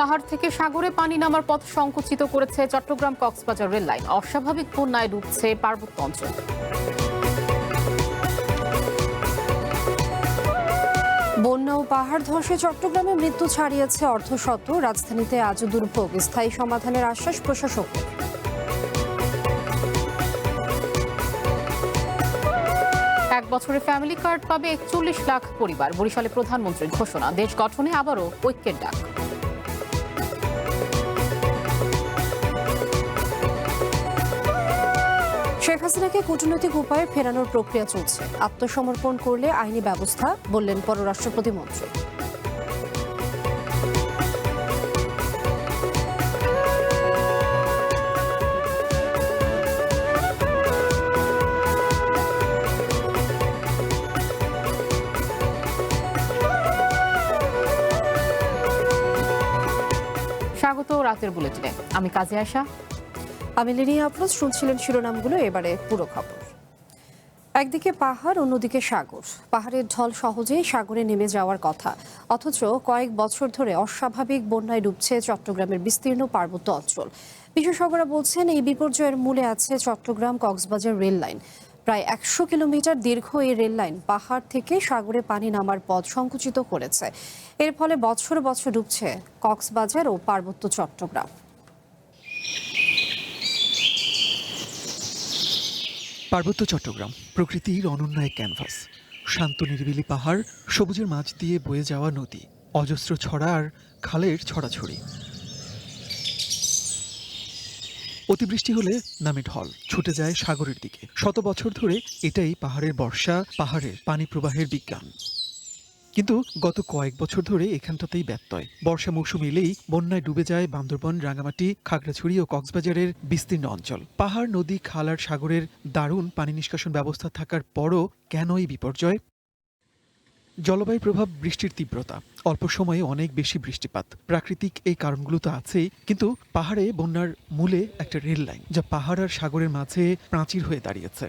পাহাড় থেকে সাগরে পানি নামার পথ সংকুচিত করেছে চট্টগ্রাম কক্সবাজার রেল লাইন। অস্বাভাবিক বন্যায় ডুবছে পার্বত্য অঞ্চল। বন্যা ও পাহাড় ধসে চট্টগ্রামে মৃত্যু ছাড়িয়েছে অর্ধশত। রাজধানীতে আজও দুর্ভোগ, স্থায়ী সমাধানের আশ্বাস প্রশাসকের। এক বছরে ফ্যামিলি কার্ড পাবে ৪১ লাখ পরিবার। বরিশালে প্রধানমন্ত্রীর ঘোষণা, দেশ গঠনে আবারও ঐক্যের ডাক। শেখ হাসিনাকে কূটনৈতিক উপায়ে ফেরানোর প্রক্রিয়া চলছে। আত্মসমর্পণ করলে আইনি ব্যবস্থা, বললেন পররাষ্ট্র প্রতিমন্ত্রী। স্বাগত রাতের বুলেটিনে, আমি কাজী আয়শা। আমি লিনিয়া আফরোজ। শুনছিলেন শিরোনামগুলো, এবারে পুরো খবর। একদিকে পাহাড়, অন্যদিকে সাগর। পাহাড়ের ঢল সহজেই সাগরে নেমে যাওয়ার কথা, অথচ কয়েক বছর ধরে অস্বাভাবিক বন্যায় ডুবছে চট্টগ্রামের বিস্তীর্ণ পার্বত্য অঞ্চল। বিশেষজ্ঞরা বলছেন এই বিপর্যয়ের মূলে আছে চট্টগ্রাম কক্সবাজার রেল লাইন। প্রায় ১০০ কিলোমিটার দীর্ঘ এই রেল লাইন পাহাড় থেকে সাগরে পানি নামার পথ সংকুচিত করেছে। এর ফলে বছর বছর ডুবছে কক্সবাজার ও পার্বত্য চট্টগ্রাম। পার্বত্য চট্টগ্রাম প্রকৃতির অনন্য এক ক্যানভাস। শান্ত নিরিবিলি পাহাড়, সবুজের মাঝ দিয়ে বয়ে যাওয়া নদী, অজস্র ছড়া আর খালের ছড়াছড়ি। অতিবৃষ্টি হলে নামে ঢল, ছুটে যায় সাগরের দিকে। শত বছর ধরে এটাই পাহাড়ের বর্ষা, পাহাড়ের পানি প্রবাহের বিজ্ঞান। কিন্তু গত কয়েক বছর ধরে এখানটাতেই ব্যত্যয়। বর্ষা মৌসুম এলেই বন্যায় ডুবে যায় বান্দরবন, রাঙামাটি, খাগড়াছড়ি ও কক্সবাজারের বিস্তীর্ণ অঞ্চল। পাহাড়, নদী, খাল আর সাগরের দারুণ পানি নিষ্কাশন ব্যবস্থা থাকার পরও কেন এই বিপর্যয়? জলবায়ু প্রভাব, বৃষ্টির তীব্রতা, অল্প সময়ে অনেক বেশি বৃষ্টিপাত, প্রাকৃতিক এই কারণগুলো তো আছেই, কিন্তু পাহাড়ে বন্যার মূলে একটা রেল লাইন, যা পাহাড় আর সাগরের মাঝে প্রাচীর হয়ে দাঁড়িয়েছে।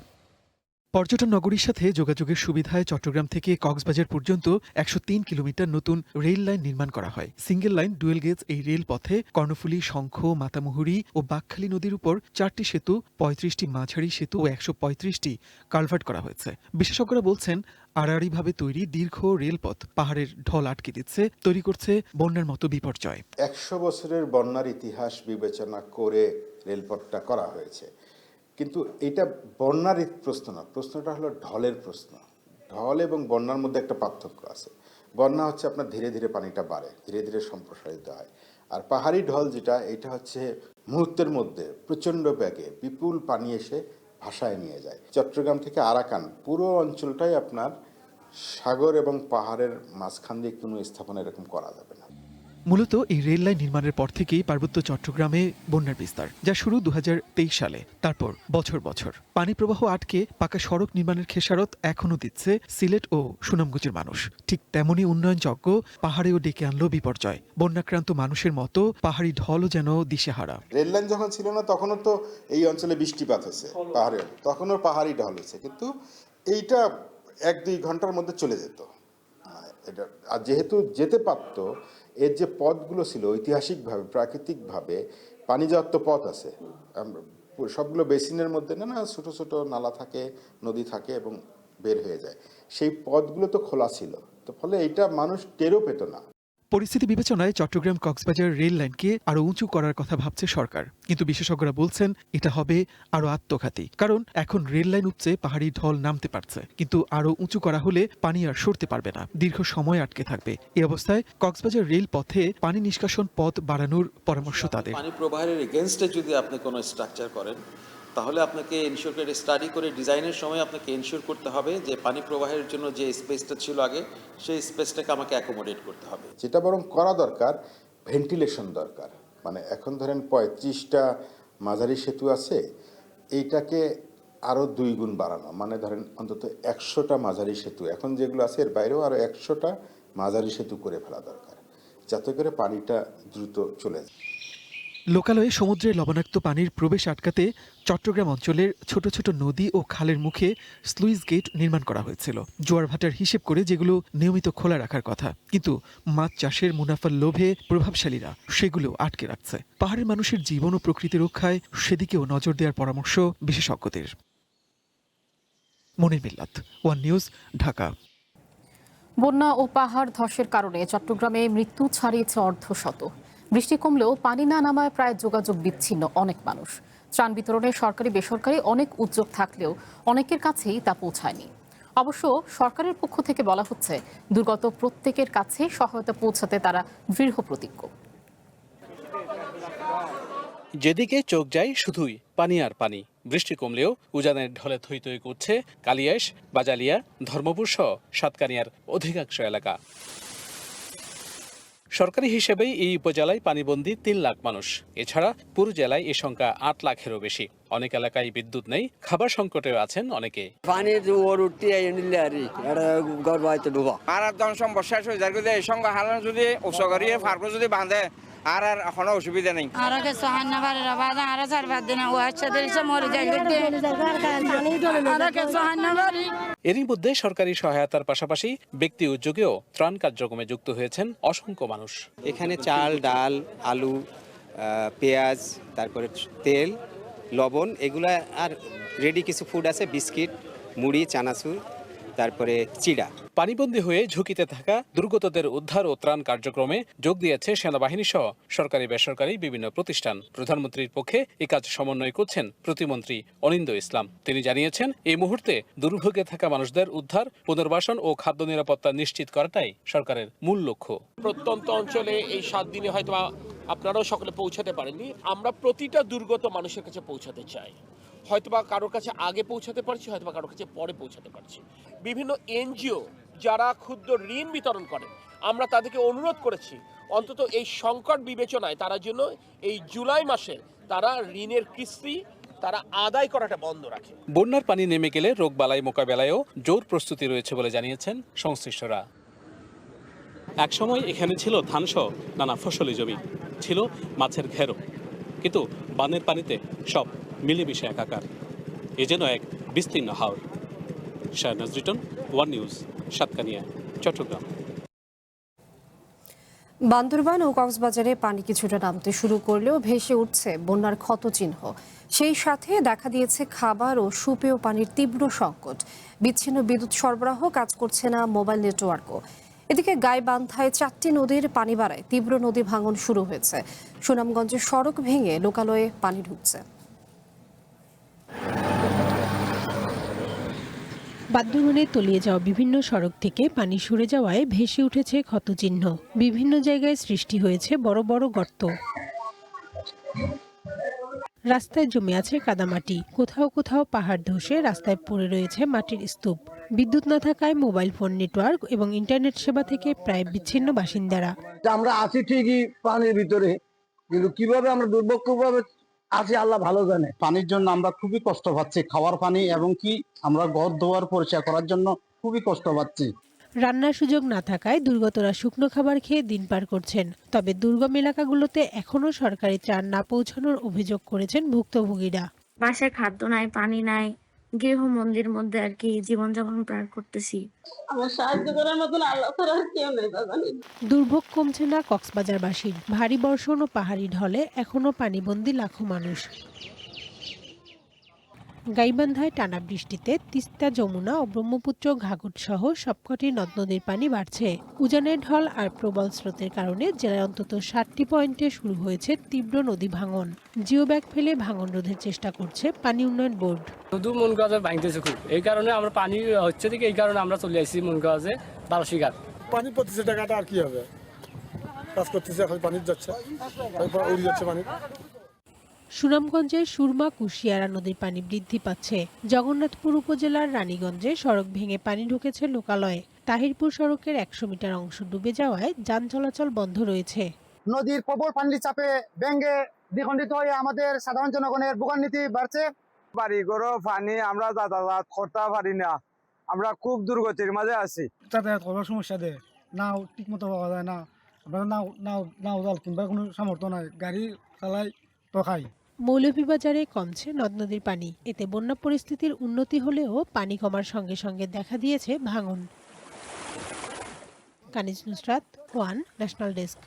পর্যটন নগরীর সাথে যোগাযোগের সুবিধায় চট্টগ্রাম থেকে কক্সবাজার পর্যন্ত ১০৩ কিলোমিটার নতুন রেল লাইন নির্মাণ করা হয়। সিঙ্গেল লাইন ডুয়েল গেজ এই রেল পথে কর্ণফুলী, শঙ্খ, মাতামুহুরী ও বাঁকখালী নদীর উপর ৪টি সেতু, ৩৫টি মাঝারি সেতু ও ১৩৫টি কালভার্ট করা হয়েছে। বিশেষজ্ঞরা বলছেন, আড়াআড়িভাবে তৈরি দীর্ঘ রেলপথ পাহাড়ের ঢল আটকে দিচ্ছে, তৈরি করছে বন্যার মতো বিপর্যয়। ১০০ বছরের বন্যার ইতিহাস বিবেচনা করে রেলপথটা করা হয়েছে, কিন্তু এটা বন্যার প্রশ্ন না, প্রশ্নটা হলো ঢলের প্রশ্ন। ঢল এবং বন্যার মধ্যে একটা পার্থক্য আছে। বন্যা হচ্ছে আপনার ধীরে ধীরে পানিটা বাড়ে, ধীরে ধীরে সম্প্রসারিত হয়। আর পাহাড়ি ঢল যেটা, এটা হচ্ছে মুহূর্তের মধ্যে প্রচণ্ড বেগে বিপুল পানি এসে ভাসায় নিয়ে যায়। চট্টগ্রাম থেকে আরাকান পুরো অঞ্চলটাই আপনার সাগর এবং পাহাড়ের মাঝখান দিয়ে কোনো স্থাপনা এরকম করা যাবে না। মূলত এই রেল লাইন নির্মাণের পর থেকেই পার্বত্য চট্টগ্রামে বন্যার বিস্তার, যা শুরু ২০২৩ সালে। তারপর বছর বছর পানি প্রবাহ আটকে পাকা সড়ক নির্মাণের খেসারত এখনও দিচ্ছে সিলেট ও সুনামগঞ্জের মানুষ। ঠিক তেমনই উন্নয়নযজ্ঞ পাহাড়েও ডেকে আনলো বিপর্যয়। বন্যাক্রান্ত মানুষের মতো পাহাড়ি ঢলও যেন দিশেহারা। রেল লাইন যখন ছিল না, তখনও তো এই অঞ্চলে বৃষ্টিপাত হয়েছে, পাহাড়ে তখনও পাহাড়ি ঢল হয়েছে, কিন্তু এইটা ১-২ ঘন্টার মধ্যে চলে যেত এটা। আর যেহেতু যেতে পারত, এর যে পথগুলো ছিল ঐতিহাসিকভাবে, প্রাকৃতিকভাবে পানি যাওয়ার তো পথ আছে। সবগুলো বেসিনের মধ্যে না ছোট ছোট নালা থাকে, নদী থাকে এবং বের হয়ে যায়। সেই পথগুলো তো খোলা ছিল, তো ফলে এইটা মানুষ টেরও পেত না। পরিস্থিতি বিবেচনায় চট্টগ্রাম কক্সবাজার রেল লাইনকে আরো উঁচু করার কথা ভাবছে সরকার, কিন্তু বিশেষজ্ঞরা বলছেন এটা হবে আরো আত্মঘাতী। কারণ এখন রেল লাইন উঠছে, পাহাড়ি ঢল নামতে পারছে, কিন্তু আরো উঁচু করা হলে পানি আর সরতে পারবে না, দীর্ঘ সময় আটকে থাকবে। এই অবস্থায় কক্সবাজার রেল পথে পানি নিষ্কাশন পথ বাড়ানোর পরামর্শ তাদের। পানি প্রবাহের এগেনস্টে যদি আপনি কোনো স্ট্রাকচার করেন, তাহলে আপনাকে এনশিওর করে স্টাডি করে ডিজাইনের সময় আপনাকে এনশিওর করতে হবে যে পানি প্রবাহের জন্য যে স্পেসটা ছিল আগে, সেই স্পেসটাকে আমাকে অ্যাকোমোডেট করতে হবে। যেটা বরং করা দরকার, ভেন্টিলেশন দরকার। মানে এখন ধরেন ৩৫টা মাঝারি সেতু আছে, এইটাকে আরও ২ গুণ বাড়ানো, মানে ধরেন অন্তত ১০০টা মাঝারি সেতু, এখন যেগুলো আছে এর বাইরেও আরও ১০০টা মাঝারি সেতু করে ফেলা দরকার, যাতে করে পানিটা দ্রুত চলে যায়। লোকালয়ে সমুদ্রের লবণাক্ত পানির প্রবেশ আটকাতে চট্টগ্রাম অঞ্চলের ছোট ছোট নদী ও খালের মুখে স্লুইস গেট নির্মাণ করা হয়েছিল জোয়ার ভাটার হিসেব করে, যেগুলো নিয়মিত খোলা রাখার কথা। কিন্তু মাছ চাষের মুনাফার লোভে প্রভাবশালীরা সেগুলো আটকে রাখছে। পাহাড়ের মানুষের জীবন ও প্রকৃতি রক্ষায় সেদিকেও নজর দেওয়ার পরামর্শ বিশেষজ্ঞদের। মনির মিল্লাত, ওয়ান নিউজ, ঢাকা। বন্যা ও পাহাড় ধসের কারণে চট্টগ্রামে মৃত্যু ছাড়িয়েছে অর্ধশত। বৃষ্টি কমলেও পানি না নামায় প্রায় যোগাযোগ বিচ্ছিন্ন অনেক মানুষ। ত্রাণ বিতরণে সরকারি বেসরকারি অনেক উদ্যোগ থাকলেও অনেকের কাছেই তা পৌঁছায়নি। অবশ্য সরকারের পক্ষ থেকে বলা হচ্ছে, দুর্গত প্রত্যেকের কাছে সহায়তা পৌঁছাতে তারা দৃঢ় প্রতিজ্ঞ। যেদিকে চোখ যায় শুধুই পানি আর পানি। বৃষ্টি কমলেও উজানের ঢলে থই থই করছে কালিয়াস, বাজালিয়া, ধর্মপুর সহ সাতকানিয়ার অধিকাংশ এলাকা। সরকারি হিসেবেই এই উপজেলায় পানিবন্দী ৩ লাখ মানুষ। এছাড়া পুরো জেলায় এ সংখ্যা ৮ লাখেরও বেশি। অনেক এলাকায় বিদ্যুৎ নেই, খাবার সংকটেও আছেন অনেকে। পানির ওর উঠতে নিলে আর গর্ব হয়তো ডুবা আর ধন সম্পদ শেষ হয়ে যায়। এই সঙ্গে হালানো যদি উৎসগরি ফার্ক যদি বাঁধে আর কোনো অসুবিধা নেই। এরই মধ্যে সরকারি সহায়তার পাশাপাশি ব্যক্তি উদ্যোগেও ত্রাণ কার্যক্রমে যুক্ত হয়েছেন অসংখ্য মানুষ। এখানে চাল, ডাল, আলু, পেঁয়াজ, তারপরে তেল, লবণ, এগুলা আর রেডি কিছু ফুড আছে, বিস্কিট, মুড়ি, চানাচুর, তারপরে চিড়া। পানিবন্দী হয়ে ঝুঁকিতে থাকা দুর্গতদের উদ্ধার ও ত্রাণ কার্যক্রমে যোগ দিয়েছে সেনাবাহিনী সহ সরকারি বেসরকারি বিভিন্ন প্রতিষ্ঠান। প্রধানমন্ত্রীর পক্ষে এ কাজ সমন্বয় করছেন প্রতিমন্ত্রী অনিন্দ ইসলাম। তিনি জানিয়েছেন, এই মুহূর্তে দুর্ভোগে থাকা মানুষদের উদ্ধার, পুনর্বাসন ও খাদ্য নিরাপত্তা নিশ্চিত করাটাই সরকারের মূল লক্ষ্য। প্রত্যন্ত অঞ্চলে এই 7 দিনে হয়তো আপনারাও সকলে পৌঁছাতে পারেননি। আমরা প্রতিটা দুর্গত মানুষের কাছে পৌঁছাতে চাই। হয়তোবা কারোর কাছে আগে পৌঁছাতে পারছি, হয়তোবা কারোর কাছে পরে পৌঁছাতে পারছি। বিভিন্ন এনজিও যারা ক্ষুদ্র ঋণ বিতরণ করে, আমরা তাদেরকে অনুরোধ করেছি অন্তত এই সংকট বিবেচনায় তারা জন্য এই জুলাই মাসে তারা ঋণের কিস্তি তারা আদায় করাটা বন্ধ রাখে। বন্যার পানি নেমে গেলে রোগবালাই মোকাবেলায়ও জোর প্রস্তুতি রয়েছে বলে জানিয়েছেন সংশ্লিষ্টরা। একসময় এখানে ছিল ধানসহ নানা ফসলি জমি, ছিল মাছের ঘেরও, কিন্তু বানের পানিতে সব মিলেমিশে একাকার। এ যেন এক বিস্তীর্ণ হাওর। Shahnaz Riton, One News, Satkania, Chattogram. বান্দরবান ও কক্সবাজারে পানি কিছুটা নামতে শুরু করলেও ভেসে উঠছে বন্যার ক্ষতচিহ্ন। সেই সাথে দেখা দিয়েছে খাবার ও সুপেয় পানির তীব্র সংকট। বিচ্ছিন্ন বিদ্যুৎ সরবরাহ, কাজ করছে না মোবাইল নেটওয়ার্কও। এদিকে গাইবান্ধায় 4টি নদীর পানি বাড়ায় তীব্র নদী ভাঙন শুরু হয়েছে। সুনামগঞ্জের সড়ক ভেঙে লোকালয়ে পানি ঢুকছে। বান্দরবানে তলিয়ে যাওয়া বিভিন্ন সড়ক থেকে পানি সরে যাওয়ায় ভেসে উঠেছে ক্ষতচিহ্ন। বিভিন্ন জায়গায় সৃষ্টি হয়েছে বড় বড় গর্ত। রাস্তায় জমে আছে কাদামাটি, কোথাও কোথাও পাহাড় ধসে রাস্তায় পড়ে রয়েছে মাটির স্তূপ। বিদ্যুৎ না থাকায় মোবাইল ফোন নেটওয়ার্ক এবং ইন্টারনেট সেবা থেকে প্রায় বিচ্ছিন্ন বাসিন্দারা। আমরা আছি ঠিকই পানির ভিতরে, কিন্তু কিভাবে আমরা দুর্ভোগভাবে আছি আল্লাহ ভালো জানে। পানির জন্য আমরা খুবই কষ্ট পাচ্ছি, খাওয়ার পানি এবং কি আমরা ঘর দুয়ার পরিষ্কার করার জন্য খুবই কষ্ট পাচ্ছি। রান্নার সুযোগ না থাকায় দুর্গতরা শুকনো খাবার খেয়ে দিন পার করছেন। তবে দুর্গম এলাকাগুলোতে এখনো সরকারি ত্রাণ না পৌঁছানোর অভিযোগ করেছেন ভুক্তভোগীরা। বাসায় খাদ্য নাই, পানি নাই, গৃহ মন্দির মধ্যে আর কি জীবনযাপন পার করতেছি। আমার সাহায্য করার মতন আল্লাহ ছাড়া আর কেউ নেই। দুর্ভোগ কমছে না কক্সবাজারবাসীর। ভারী বর্ষণ ও পাহাড়ি ঢলে এখনো পানিবন্দী লাখো মানুষ। গাইবান্ধায় টানা বৃষ্টিতে তিস্তা, যমুনা ও ব্রহ্মপুত্র, ঘাঘট সহ সবকটি নদ নদীর পানি বাড়ছে। উজানের ঢল আর প্রবল স্রোতের কারণে জেলায় অন্তত 7টি পয়েন্টে শুরু হয়েছে তীব্র নদী ভাঙন। জিও ব্যাগ ফেলে ভাঙন রোধের চেষ্টা করছে পানি উন্নয়ন বোর্ড। শুধু মনকাজে ভাঙতেছে খুব, এই কারণে আমরা পানি হচ্ছে থেকে এই কারণে আমরা চলে আসছি মনকাজে বালশিঘাট। পানি পড়তেছে, টাকাটা আর কি হবে, কাজ করতেছে, এখন পানি যাচ্ছে, উড়ে যাচ্ছে পানি। সুনামগঞ্জের সুরমা, কুশিয়ারা নদীর পানি বৃদ্ধি পাচ্ছে। জগন্নাথপুর উপজেলার রানীগঞ্জে সড়ক ভেঙে পানি ঢুকেছে লোকালয়ে। তাহিরপুর সড়কের 100 মিটার অংশ ডুবে যাওয়ায় যান চলাচল বন্ধ রয়েছে। নদীর প্রবল পানির চাপে ভেঙে দ্বিখণ্ডিত হয়ে আমাদের সাধারণ জনগণের ভোগান্তি বাড়ছে। বাড়ি ঘর পানি আমরা যাতায়াত করতে পারি না, আমরা খুব দুর্গতির মাঝে আছি। যাতায়াত করার সমস্যা দেয়, নাও ঠিক মতো পাওয়া যায় না, আমরা নাও জাল কিংবা কোনো সামর্থ্য নাই, গাড়ি চালাই তো খাই। মৌলভীবাজারে কমছে নদ নদীর পানি, এতে বন্যা পরিস্থিতির উন্নতি হলেও পানি কমার সঙ্গে সঙ্গে দেখা দিয়েছে ভাঙন। কানিজ নুসরাত, ওয়ান, ন্যাশনাল ডেস্ক।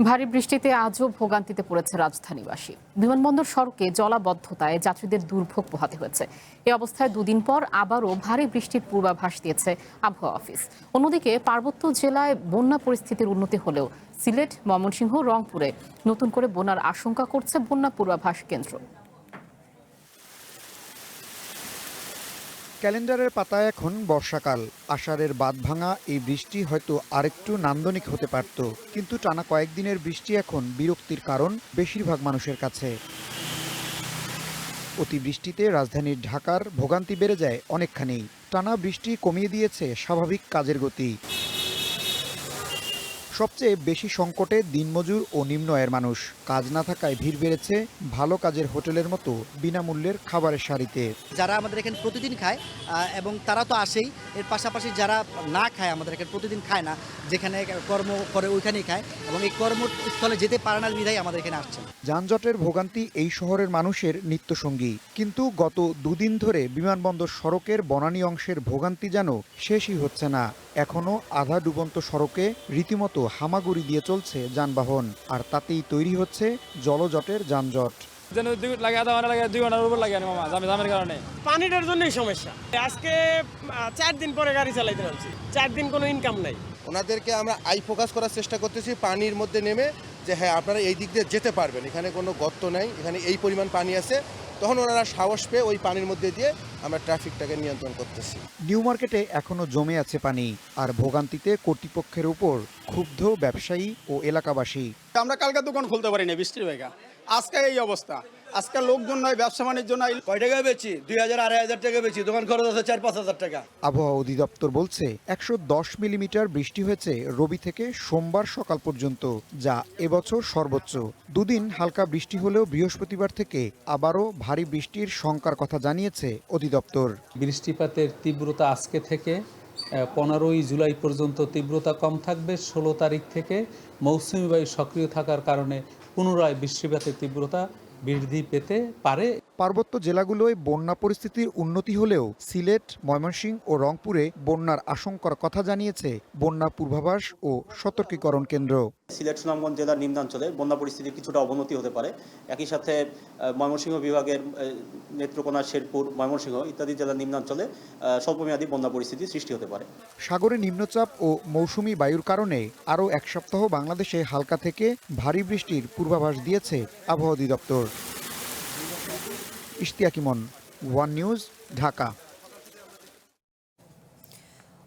ভারী বৃষ্টিতে আজও ভোগান্তিতে পড়েছে রাজধানীবাসী। বিমানবন্দর সড়কে জলাবদ্ধতায় যাত্রীদের দুর্ভোগ পোহাতে হয়েছে। এই অবস্থায় দুদিন পর আবারও ভারী বৃষ্টির পূর্বাভাস দিয়েছে আবহাওয়া অফিস। অন্যদিকে পার্বত্য জেলায় বন্যা পরিস্থিতির উন্নতি হলেও সিলেট, ময়মনসিংহ, রংপুরে নতুন করে বন্যার আশঙ্কা করছে বন্যা পূর্বাভাস কেন্দ্র। ক্যালেন্ডারের পাতায় এখন বর্ষাকাল। আষাঢ়ের বাঁধ ভাঙা এই বৃষ্টি হয়তো আরেকটু নান্দনিক হতে পারত, কিন্তু টানা কয়েকদিনের বৃষ্টি এখন বিরক্তির কারণ বেশিরভাগ মানুষের কাছে। অতিবৃষ্টিতে রাজধানীর ঢাকার ভোগান্তি বেড়ে যায় অনেকখানি। টানা বৃষ্টি কমিয়ে দিয়েছে স্বাভাবিক কাজের গতি। সবচেয়ে বেশি সংকটে দিনমজুর ও নিম্ন আয়ের মানুষ। কাজ না থাকায় ভিড় বেড়েছে ভালো কাজের হোটেলের মতো বিনামূল্যের খাবারের সারিতে। যারা আমাদের এখানে প্রতিদিন খায় এবং তারা তো আসেই, এর পাশাপাশি যারা না খায়, আমাদের এখানে প্রতিদিন খায় না, যেখানে কর্ম করে ওইখানেই খায় এবং এই কর্মস্থলে যেতে পারে না বিধায় আমাদের এখানে আসছে। যানজটের ভোগান্তি এই শহরের মানুষের নিত্যসঙ্গী, কিন্তু গত দুদিন ধরে বিমানবন্দর সড়কের বনানী অংশের ভোগান্তি যেন শেষই হচ্ছে না। এখনো আধা ডুবন্ত সড়কে রীতিমতো হামাগুড়ি দিয়ে চলছে যানবাহন, আর তাতেই তৈরি হচ্ছে জলজটের যানজট। পানিটার জন্যই সমস্যা। আজকে 4 দিন পরে গাড়ি চালাইতে পারছি, 4 দিন কোনো ইনকাম নাই। ওনাদেরকে আমরা ফোকাস করার চেষ্টা করতেছি পানির মধ্যে নেমে, যে হ্যাঁ আপনারা এই দিক দিয়ে যেতে পারবেন, এখানে কোনো গর্ত নাই, এখানে এই পরিমাণ পানি আছে। তখন ওনারা সাহস পেয়ে ওই পানির মধ্যে দিয়ে আমরা ট্রাফিকটাকে নিয়ন্ত্রণ করতেছি। নিউ মার্কেটে এখনো জমে আছে পানি, আর ভোগান্তিতে কর্তৃপক্ষের উপর ক্ষুব্ধ ব্যবসায়ী ও এলাকাবাসী। আমরা কালকে দোকান খুলতে পারি না বৃষ্টির বেগা, আজকে এই অবস্থা। আজকে লোকজন নয়, ব্যবসা বাণিজ্য নাই। কয় টাকা বেচি? 2000-2500 টাকা বেচি, দোকান খরচ আছে 4-5 টাকা। আবহাওয়া অধিদপ্তর বলছে 110 মিলিমিটার বৃষ্টি হয়েছে রবি থেকে সোমবার সকাল পর্যন্ত, যা এবছর সর্বোচ্চ। দুদিন হালকা বৃষ্টি হলেও বৃহস্পতিবার থেকে আবারও ভারী বৃষ্টির শঙ্কার কথা জানিয়েছে অধিদপ্তর। বৃষ্টিপাতের তীব্রতা আজকে থেকে 15ই জুলাই পর্যন্ত তীব্রতা কম থাকবে। 16 তারিখ থেকে মৌসুমী বায়ু সক্রিয় থাকার কারণে পুনরায় বৃষ্টিপাতের তীব্রতা বৃদ্ধি পেতে পারে। পার্বত্য জেলাগুলোয় বন্যা পরিস্থিতির উন্নতি হলেও সিলেট, ময়মনসিংহ ও রংপুরে বন্যার আশঙ্কার কথা জানিয়েছে বন্যা পূর্বাভাস ও সতর্কীকরণ কেন্দ্র। সিলেট, সুনামগঞ্জ জেলার নিম্নাঞ্চলে বন্যা পরিস্থিতির কিছুটা অবনতি হতে পারে। একই সাথে ময়মনসিংহ বিভাগের নেত্রকোনা, শেরপুর, ময়মনসিংহ ইত্যাদি জেলার নিম্নাঞ্চলে স্বল্পমেয়াদী বন্যা পরিস্থিতি সৃষ্টি হতে পারে। সাগরে নিম্নচাপ ও মৌসুমী বায়ুর কারণে আরও এক সপ্তাহ বাংলাদেশে হালকা থেকে ভারী বৃষ্টির পূর্বাভাস দিয়েছে আবহাওয়া অধিদপ্তর। ইশতিয়াক ইমন, ওয়ান নিউজ, ঢাকা।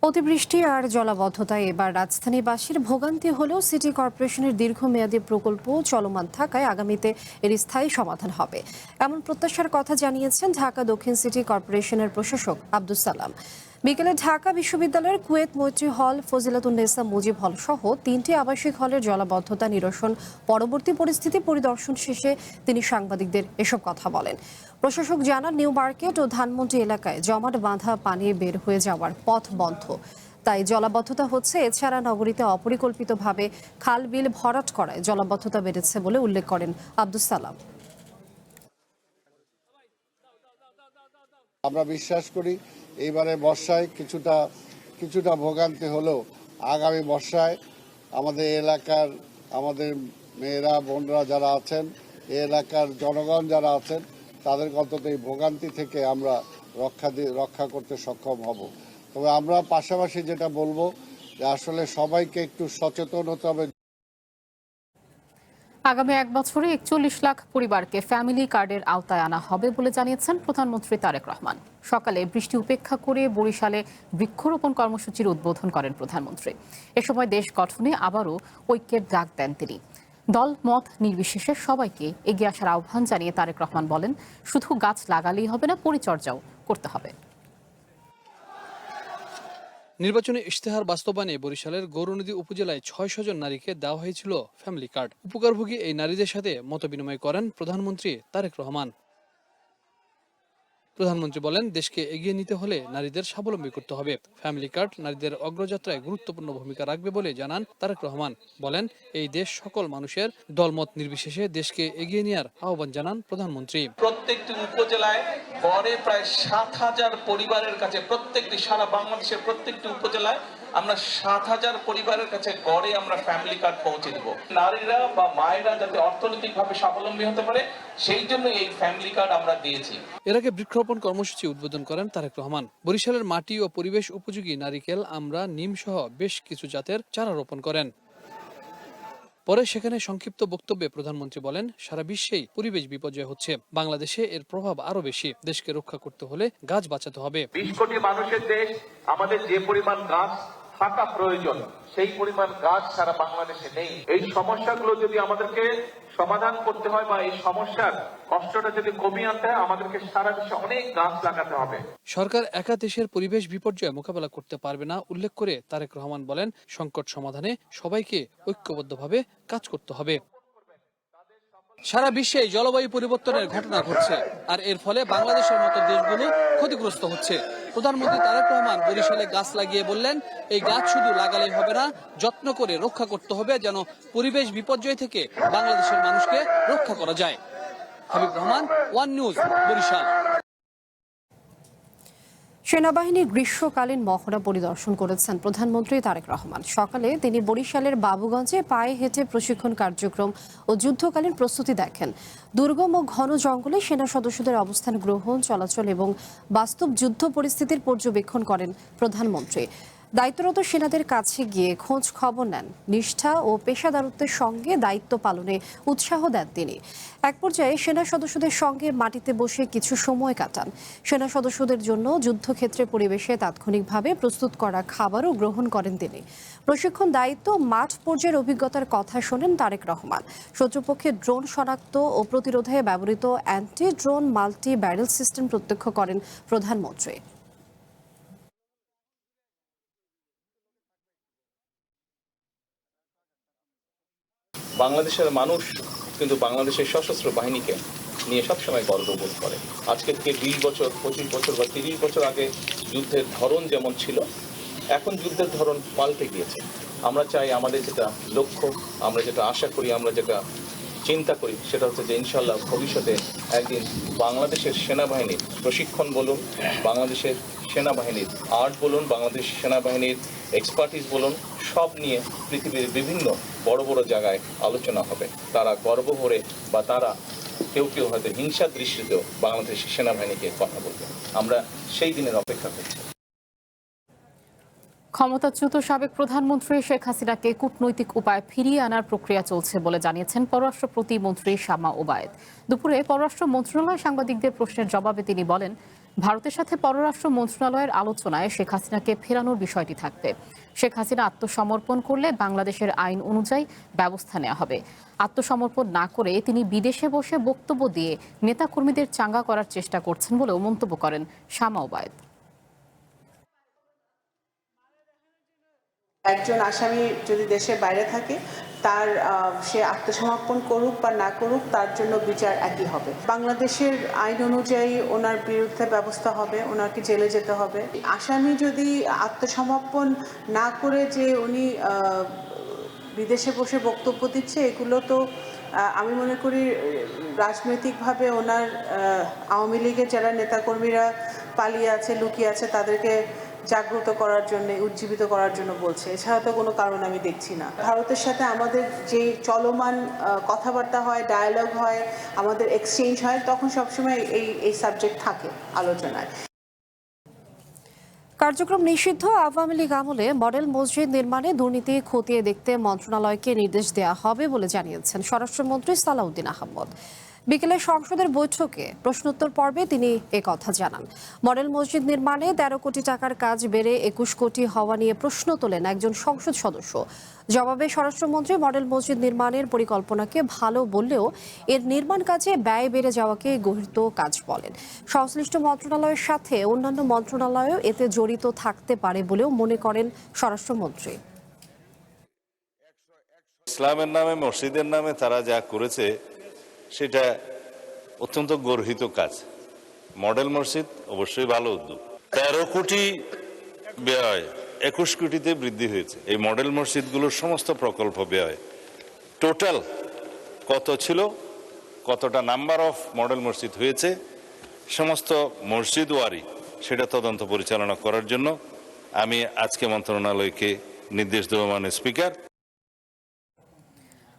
অতিবৃষ্টি আর জলাবদ্ধতায় এবার রাজধানীবাসীর ভোগান্তি হলেও সিটি কর্পোরেশনের দীর্ঘমেয়াদী প্রকল্প চলমান থাকায় আগামীতে এর স্থায়ী সমাধান হবে, এমন প্রত্যাশার কথা জানিয়েছেন ঢাকা দক্ষিণ সিটি কর্পোরেশনের প্রশাসক আব্দুস সালাম। বিকেলে ঢাকা বিশ্ববিদ্যালয়ের কুয়েত মৈত্রী হল, ফজিলাতুন্নেসা মুজিব হল সহ 3টি আবাসিক হলের জলাবদ্ধতা নিরসন পরবর্তী পরিস্থিতি পরিদর্শন শেষে তিনি সাংবাদিকদের এসব কথা বলেন। প্রশাসক জানান, নিউ মার্কেট ও ধানমন্ডি এলাকায় জমাট বাঁধা পানি বের হয়ে যাওয়ার পথ বন্ধ, তাই জলাবদ্ধতা হচ্ছে। এছাড়া নগরীতে অপরিকল্পিতভাবে খাল বিল ভরাট করায় জলাবদ্ধতা বেড়েছে বলে উল্লেখ করেন আব্দুস সালাম। আমরা বিশ্বাস করি এইবারে বর্ষায় কিছুটা ভোগান্তি হলেও আগামী বর্ষায় আমাদের এলাকার, আমাদের মেয়েরা, বোনরা যারা আছেন, এই এলাকার জনগণ যারা আছেন, তাদেরকে অন্তত এই ভোগান্তি থেকে আমরা রক্ষা করতে সক্ষম হব। তবে আমরা পাশাপাশি যেটা বলবো যে আসলে সবাইকে একটু সচেতন হতে হবে। আগামী 1 বছরে 41 লাখ পরিবারকে ফ্যামিলি কার্ডের আওতায় আনা হবে বলে জানিয়েছেন প্রধানমন্ত্রী তারেক রহমান। সকালে বৃষ্টি উপেক্ষা করে বরিশালে বৃক্ষরোপণ কর্মসূচির উদ্বোধন করেন প্রধানমন্ত্রী। এ সময় দেশ গঠনে আবারও ঐক্যের ডাক দেন তিনি। দল মত নির্বিশেষে সবাইকে এগিয়ে আসার আহ্বান জানিয়ে তারেক রহমান বলেন, শুধু গাছ লাগালেই হবে না, পরিচর্যাও করতে হবে। নির্বাচনী ইশতেহার বাস্তবায়নে বরিশালের গৌরনদী উপজেলায় 600 জন নারীকে দেওয়া হয়েছিল ফ্যামিলি কার্ড। উপকারভোগী এই নারীদের সাথে মতবিনিময় করেন প্রধানমন্ত্রী তারেক রহমান। প্রধানমন্ত্রী বলেন, দেশকে এগিয়ে নিতে হলে নারীদের স্বাবলম্বী করতে হবে। ফ্যামিলি কার্ড নারীদের অগ্রযাত্রায় গুরুত্বপূর্ণ ভূমিকা রাখবে বলে জানান তারেক রহমান। বলেন, এই দেশ সকল মানুষের, দলমত নির্বিশেষে দেশকে এগিয়ে নেওয়ার আহ্বান জানান প্রধানমন্ত্রী। প্রত্যেকটি উপজেলায় গড়ে প্রায় 7,000 পরিবারের কাছে, প্রত্যেকটি সারা বাংলাদেশের প্রত্যেকটি উপজেলায় আমরা 7,000 পরিবারের কাছে গড়ে আমরা ফ্যামিলি কার্ড পৌঁছে দেব। নারীরা বা মায়েরা যাতে অর্থনৈতিকভাবে স্বাবলম্বী হতে পারে, সেই জন্য এই ফ্যামিলি কার্ড আমরা দিয়েছি। এর আগে বৃক্ষরোপণ কর্মসূচি উদ্বোধন করেন তারেক রহমান। বরিশালের মাটি ও পরিবেশ উপযোগী নারিকেল, আমরা, নিম সহ বেশ কিছু জাতের চারা রোপণ করেন। পরে সেখানে সংক্ষিপ্ত বক্তব্যে প্রধানমন্ত্রী বলেন, সারা বিশ্বেই পরিবেশ বিপর্যয় হচ্ছে, বাংলাদেশে এর প্রভাব আরো বেশি। দেশকে রক্ষা করতে হলে গাছ বাঁচাতে হবে। 20 কোটি মানুষের দেশ, আমাদের যে পরিমাণ গাছ থাকা প্রয়োজন সেই পরিমাণ গাছ সারা বাংলাদেশে নেই। এই সমস্যাগুলো যদি আমাদেরকে সমাধান করতে হয় বা এই সমস্যার কষ্টটা যদি কমিয়ে আনতে হয়, আমাদেরকে সারা বিশ্বে অনেক গাছ লাগাতে হবে। সরকার একা দেশের পরিবেশ বিপর্যয় মোকাবেলা করতে পারবে না উল্লেখ করে তারেক রহমান বলেন, সংকট সমাধানে সবাইকে ঐক্যবদ্ধভাবে কাজ করতে হবে। সারা বিশ্বে জলবায়ু পরিবর্তনের ঘটনা ঘটছে, আর এর ফলে বাংলাদেশের মতো দেশগুলো ক্ষতিগ্রস্ত হচ্ছে। প্রধানমন্ত্রী তারেক রহমান বরিশালে গাছ লাগিয়ে বললেন, এই গাছ শুধু লাগালেই হবে না, যত্ন করে রক্ষা করতে হবে যেন পরিবেশ বিপর্যয় থেকে বাংলাদেশের মানুষকে রক্ষা করা যায়। Habib Rahman, one news, Barishal. সেনাবাহিনীর গ্রীষ্মকালীন মহড়া পরিদর্শন করেছেন প্রধানমন্ত্রী তারেক রহমান। সকালে তিনি বরিশালের বাবুগঞ্জে পায়ে হেঁটে প্রশিক্ষণ কার্যক্রম ও যুদ্ধকালীন প্রস্তুতি দেখেন। দুর্গম ও ঘন জঙ্গলে সেনা সদস্যদের অবস্থান গ্রহণ, চলাচল এবং বাস্তব যুদ্ধ পরিস্থিতির পর্যবেক্ষণ করেন প্রধানমন্ত্রী। দায়িত্বরত সেনাদের কাছে গিয়ে খোঁজ খবর নেন। নিষ্ঠা ও পেশাদারত্বের সঙ্গে দায়িত্ব পালনে উৎসাহ দেন তিনি। এক পর্যায়ে সেনা সদস্যদের সঙ্গে মাটিতে বসে কিছু সময় কাটান। সেনা সদস্যদের জন্য যুদ্ধক্ষেত্রে পরিবেশে তাৎক্ষণিকভাবে প্রস্তুত করা খাবারও গ্রহণ করেন তিনি। প্রশিক্ষণ, দায়িত্ব, মাঠ পর্যায়ের অভিজ্ঞতার কথা শোনেন তারেক রহমান। শত্রুপক্ষের ড্রোন শনাক্ত ও প্রতিরোধে ব্যবহৃত anti drone multi barrel system প্রত্যক্ষ করেন প্রধানমন্ত্রী। বাংলাদেশের মানুষ কিন্তু বাংলাদেশের সশস্ত্র বাহিনীকে নিয়ে সবসময় গর্ববোধ করে। আজকে থেকে 20 বছর, 25 বছর বা 30 বছর আগে যুদ্ধের ধরন যেমন ছিল, এখন যুদ্ধের ধরন পাল্টে গিয়েছে। আমরা চাই আমাদের যেটা লক্ষ্য, আমরা যেটা আশা করি, আমরা যেটা চিন্তা করি, সেটা হচ্ছে যে ইনশাল্লাহ ভবিষ্যতে একদিন বাংলাদেশের সেনাবাহিনীর প্রশিক্ষণ বলুন, বাংলাদেশের সেনাবাহিনীর আর্ট বলুন, বাংলাদেশ সেনাবাহিনীর এক্সপার্টিস বলুন, সব নিয়ে পৃথিবীর বিভিন্ন বড় বড় জায়গায় আলোচনা হবে। তারা গর্ব করে বা তারা কেউ কেউ হয়তো হিংসার দৃষ্টিতেও বাংলাদেশ সেনাবাহিনীকে কথা বলবে। আমরা সেই দিনের অপেক্ষা করছি। ক্ষমতাচ্যুত সাবেক প্রধানমন্ত্রী শেখ হাসিনাকে কূটনৈতিক উপায়ে ফিরিয়ে আনার প্রক্রিয়া চলছে বলে জানিয়েছেন পররাষ্ট্র প্রতিমন্ত্রী শামা ওবায়েদ। দুপুরে পররাষ্ট্র মন্ত্রণালয় সাংবাদিকদের প্রশ্নের জবাবে তিনি বলেন, ভারতের সাথে পররাষ্ট্র মন্ত্রণালয়ের আলোচনায় শেখ হাসিনাকে ফেরানোর বিষয়টি থাকবে। শেখ হাসিনা আত্মসমর্পণ করলে বাংলাদেশের আইন অনুযায়ী ব্যবস্থা নেওয়া হবে। আত্মসমর্পণ না করে তিনি বিদেশে বসে বক্তব্য দিয়ে নেতাকর্মীদের চাঙ্গা করার চেষ্টা করছেন বলেও মন্তব্য করেন শামা ওবায়েদ। একজন আসামি যদি দেশের বাইরে থাকে, তার সে আত্মসমর্পণ করুক বা না করুক, তার জন্য বিচার একই হবে। বাংলাদেশের আইন অনুযায়ী ওনার বিরুদ্ধে ব্যবস্থা হবে, ওনাকে জেলে যেতে হবে। আসামি যদি আত্মসমর্পণ না করে যে উনি বিদেশে বসে বক্তব্য দিচ্ছে, এগুলো তো আমি মনে করি রাজনৈতিকভাবে ওনার আওয়ামী লীগের যারা নেতাকর্মীরা পালিয়ে আছে, লুকিয়ে আছে, তাদেরকে জাগ্রত করার জন্য, উজ্জীবিত করার জন্য বলছে। এছাড়া তো কোনো কারণ আমি দেখছি না। ভারতের সাথে আমাদের যে চলমান কথাবার্তা হয়, ডায়ালগ হয়, আমাদের এক্সচেঞ্জ হয়, তখন সবসময় এই সাবজেক্ট থাকে আলোচনায়। কার্যক্রম নিষিদ্ধ আওয়ামী লীগ আমলে মডেল মসজিদ নির্মাণে দুর্নীতি খতিয়ে দেখতে মন্ত্রণালয়কে নির্দেশ দেওয়া হবে বলে জানিয়েছেন স্বরাষ্ট্রমন্ত্রী সালাউদ্দিন আহমদ। বিকেলে সংসদের বৈঠকে প্রশ্নোত্তর পর্বে তিনি একথা জানান। মডেল মসজিদ নির্মাণে 13 কোটি টাকার কাজ বেড়ে 21 কোটি হওয়া নিয়ে প্রশ্ন তোলেন একজন সংসদ সদস্য। জবাবে স্বরাষ্ট্রমন্ত্রী মডেল মসজিদ নির্মাণের পরিকল্পনাকে ভালো বললেও এর নির্মাণ কাজে ব্যয় বেড়ে যাওয়াকে গর্হিত কাজ বলেন। সংশ্লিষ্ট মন্ত্রণালয়ের সাথে অন্যান্য মন্ত্রণালয়ও এতে জড়িত থাকতে পারে বলেও মনে করেন স্বরাষ্ট্রমন্ত্রী। ইসলামের নামে, মসজিদের নামে তারা যা করেছে সেটা অত্যন্ত গর্হিত কাজ। মডেল মসজিদ অবশ্যই ভালো উদ্যোগ। 13 কোটি ব্যয় 21 কোটিতে বৃদ্ধি হয়েছে। এই মডেল মসজিদগুলোর সমস্ত প্রকল্প ব্যয় টোটাল কত ছিল, কতটা নাম্বার অফ মডেল মসজিদ হয়েছে, সমস্ত মসজিদ ওয়ারি সেটা তদন্ত পরিচালনা করার জন্য আমি আজকে মন্ত্রণালয়কে নির্দেশ দেব মাননীয় স্পিকার।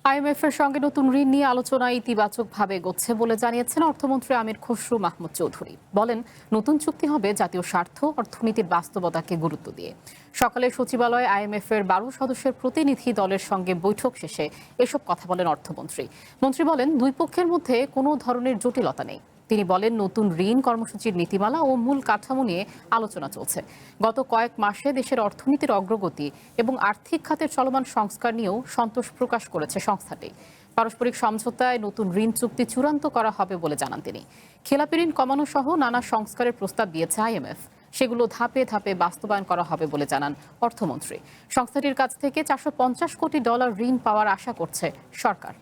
আইএমএফ এর সঙ্গে নতুন ঋণ নিয়ে আলোচনা ইতিবাচকভাবে এগোচ্ছে বলে জানিয়েছেন অর্থমন্ত্রী আমির খসরু মাহমুদ চৌধুরী। বলেন, নতুন চুক্তি হবে জাতীয় স্বার্থ অর্থনীতির বাস্তবতাকে গুরুত্ব দিয়ে। সকালে সচিবালয়ে আইএমএফ এর 12 সদস্যের প্রতিনিধি দলের সঙ্গে বৈঠক শেষে এসব কথা বলেন অর্থমন্ত্রী। মন্ত্রী বলেন, দুই পক্ষের মধ্যে কোনো ধরনের জটিলতা নেই। তিনি বলেন, নতুন ঋণ কর্মসূচির নীতিমালা ও মূল কাঠামো নিয়ে আলোচনা চলছে। গত কয়েক মাসে দেশের অর্থনীতির অগ্রগতি এবং আর্থিক খাতের চলমান সংস্কার নিয়েও সন্তোষ প্রকাশ করেছে সংস্থাটি। পারস্পরিক সমঝোতায় নতুন ঋণ চুক্তি চূড়ান্ত করা হবে বলে জানান তিনি। খেলাপি ঋণ কমানো সহ নানা সংস্কারের প্রস্তাব দিয়েছে আইএমএফ। সেগুলো ধাপে ধাপে বাস্তবায়ন করা হবে বলে জানান অর্থমন্ত্রী। সংস্থাটির কাছ থেকে $450 কোটি ঋণ পাওয়ার আশা করছে সরকার।